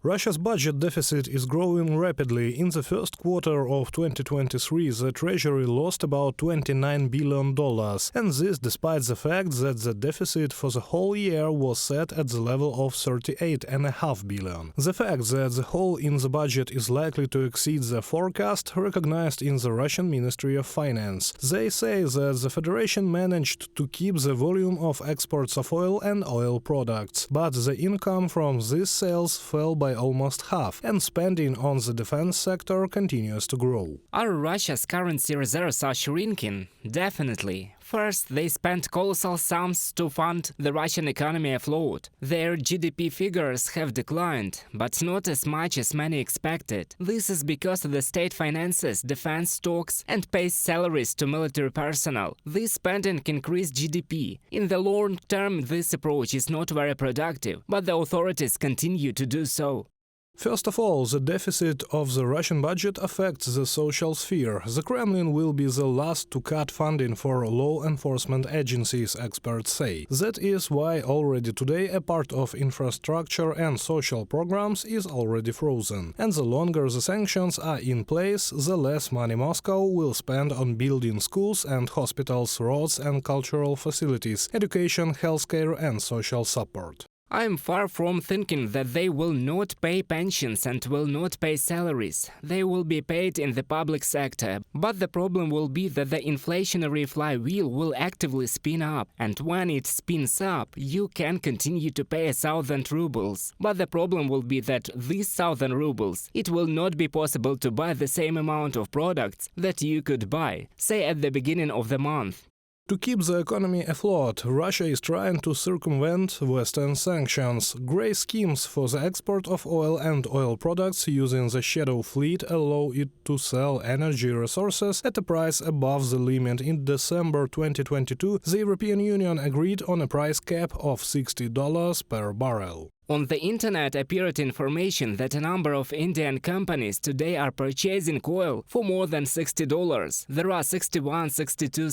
Russia's budget deficit is growing rapidly. In the first quarter of 2023, the treasury lost about $29 billion, and this despite the fact that the deficit for the whole year was set at the level of $38.5 billion. The fact that the hole in the budget is likely to exceed the forecast recognized in the Russian Ministry of Finance. They say that the Federation managed to keep the volume of exports of oil and oil products, but the income from these sales fell by almost half, and spending on the defense sector continues to grow. Are Russia's currency reserves are shrinking? Definitely. First, they spent colossal sums to fund the Russian economy afloat. Their GDP figures have declined, but not as much as many expected. This is because the state finances defense stocks and pays salaries to military personnel. This spending increased GDP. In the long term, this approach is not very productive, but the authorities continue to do so. First of all, the deficit of the Russian budget affects the social sphere. The Kremlin will be the last to cut funding for law enforcement agencies, experts say. That is why already today a part of infrastructure and social programs is already frozen. And the longer the sanctions are in place, the less money Moscow will spend on building schools and hospitals, roads and cultural facilities, education, healthcare and social support. I am far from thinking that they will not pay pensions and will not pay salaries. They will be paid in the public sector. But the problem will be that the inflationary flywheel will actively spin up. And when it spins up, you can continue to pay 1,000 rubles. But the problem will be that these 1,000 rubles, it will not be possible to buy the same amount of products that you could buy, say at the beginning of the month. To keep the economy afloat, Russia is trying to circumvent Western sanctions. Grey schemes for the export of oil and oil products using the shadow fleet allow it to sell energy resources at a price above the limit. In December 2022, the European Union agreed on a price cap of $60 per barrel. On the internet appeared information that a number of Indian companies today are purchasing oil for more than $60. There are $61, $62,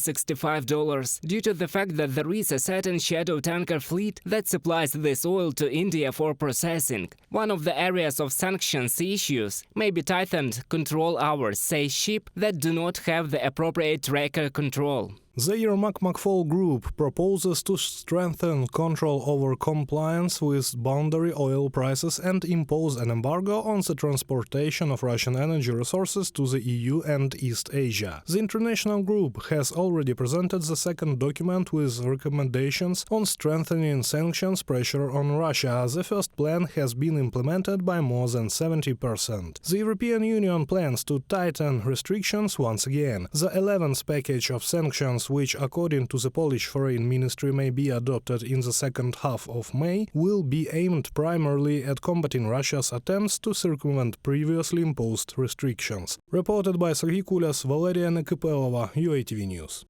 $65 due to the fact that there is a certain shadow tanker fleet that supplies this oil to India for processing. One of the areas of sanctions issues may be tightened control hours, say ships that do not have the appropriate tracker control. The Yermak-Makfol Group proposes to strengthen control over compliance with boundary oil prices and impose an embargo on the transportation of Russian energy resources to the EU and East Asia. The international group has already presented the second document with recommendations on strengthening sanctions pressure on Russia. The first plan has been implemented by more than 70%. The European Union plans to tighten restrictions once again. The 11th package of sanctions, which according to the Polish Foreign Ministry may be adopted in the second half of May, will be aimed primarily at combating Russia's attempts to circumvent previously imposed restrictions. Reported by Serhiy Kulas, Valeria Nekipelova, UATV News.